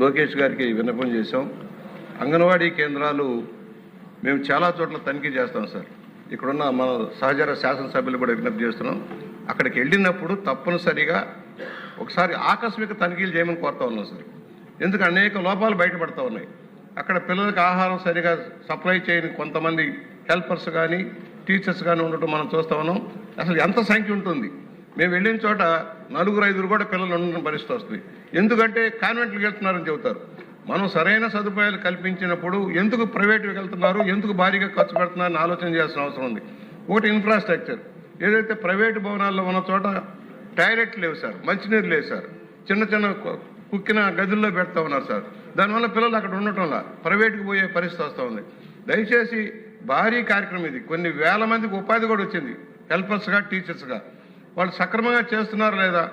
లోకేష్ గారికి విన్నపం చేశాం. అంగన్వాడీ కేంద్రాలు మేము చాలా చోట్ల తనిఖీ చేస్తాం సార్. ఇక్కడున్న మన సహచర శాసనసభ్యులు కూడా విజ్ఞప్తి చేస్తున్నాం. అక్కడికి వెళ్ళినప్పుడు తప్పనిసరిగా ఒకసారి ఆకస్మిక తనిఖీలు చేయమని కోరుతా ఉన్నాం సార్. ఎందుకు అనేక లోపాలు బయటపడతా ఉన్నాయి. అక్కడ పిల్లలకు ఆహారం సరిగా సప్లై చేయని కొంతమంది హెల్పర్స్ కానీ టీచర్స్ కానీ ఉండటం మనం చూస్తూ ఉన్నాం. అసలు ఎంత సంఖ్య ఉంటుంది? మేము వెళ్ళిన చోట 4-5 కూడా పిల్లలు ఉండడం పరిస్థితి వస్తుంది. ఎందుకంటే కాన్వెంట్లకు వెళ్తున్నారని చెబుతారు. మనం సరైన సదుపాయాలు కల్పించినప్పుడు ఎందుకు ప్రైవేట్కి వెళ్తున్నారు, ఎందుకు భారీగా ఖర్చు పెడుతున్నారని ఆలోచన చేయాల్సిన అవసరం ఉంది. ఒకటి ఇన్ఫ్రాస్ట్రక్చర్. ఏదైతే ప్రైవేటు భవనాల్లో ఉన్న చోట టాయిలెట్లు లేవు సార్, మంచినీరు లేవు సార్, చిన్న చిన్న కుక్కిన గదుల్లో పెడతా ఉన్నారు సార్. దానివల్ల పిల్లలు అక్కడ ఉండటంలా ప్రైవేట్కి పోయే పరిస్థితి వస్తూ ఉంది. దయచేసి భారీ కార్యక్రమం ఇది. కొన్ని వేల మందికి ఉపాధి కూడా వచ్చింది, హెల్పర్స్గా టీచర్స్గా. వాళ్ళు సక్రమంగా చేస్తున్నారా లేదా?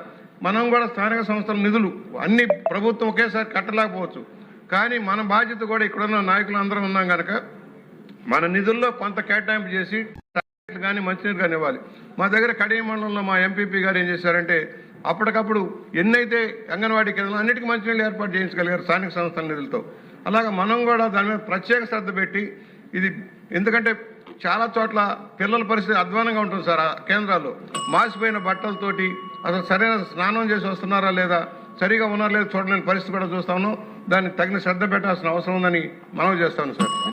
మనం కూడా స్థానిక సంస్థల నిధులు అన్ని ప్రభుత్వం ఒకేసారి కట్టలేకపోవచ్చు, కానీ మన బాధ్యత కూడా ఇక్కడున్న నాయకులు అందరం ఉన్నాం కనుక మన నిధుల్లో కొంత కేటాయింపు చేసి కానీ మంచినీరు కానీ ఇవ్వాలి. మా దగ్గర కడియ మండలంలో మా ఎంపీపీ గారు ఏం చేశారంటే అప్పటికప్పుడు ఎన్నైతే అంగన్వాడీ కేంద్రాలు అన్నిటికీ మంచినీళ్ళు ఏర్పాటు చేయించగలిగారు స్థానిక సంస్థల నిధులతో. అలాగా మనం కూడా దాని మీద ప్రత్యేక శ్రద్ధ పెట్టి ఇది, ఎందుకంటే చాలా చోట్ల పిల్లల పరిస్థితి అధ్వానంగా ఉంటుంది సార్. ఆ కేంద్రాల్లో మాసిపోయిన బట్టలతోటి అసలు సరైన స్నానం చేసి వస్తున్నారా లేదా, సరిగా ఉన్నారా లేదా చూడలేని పరిస్థితి కూడా చూస్తా ఉన్నాం. దానికి తగిన శ్రద్ధ పెట్టాల్సిన అవసరం ఉందని మనవి చేస్తాను సార్.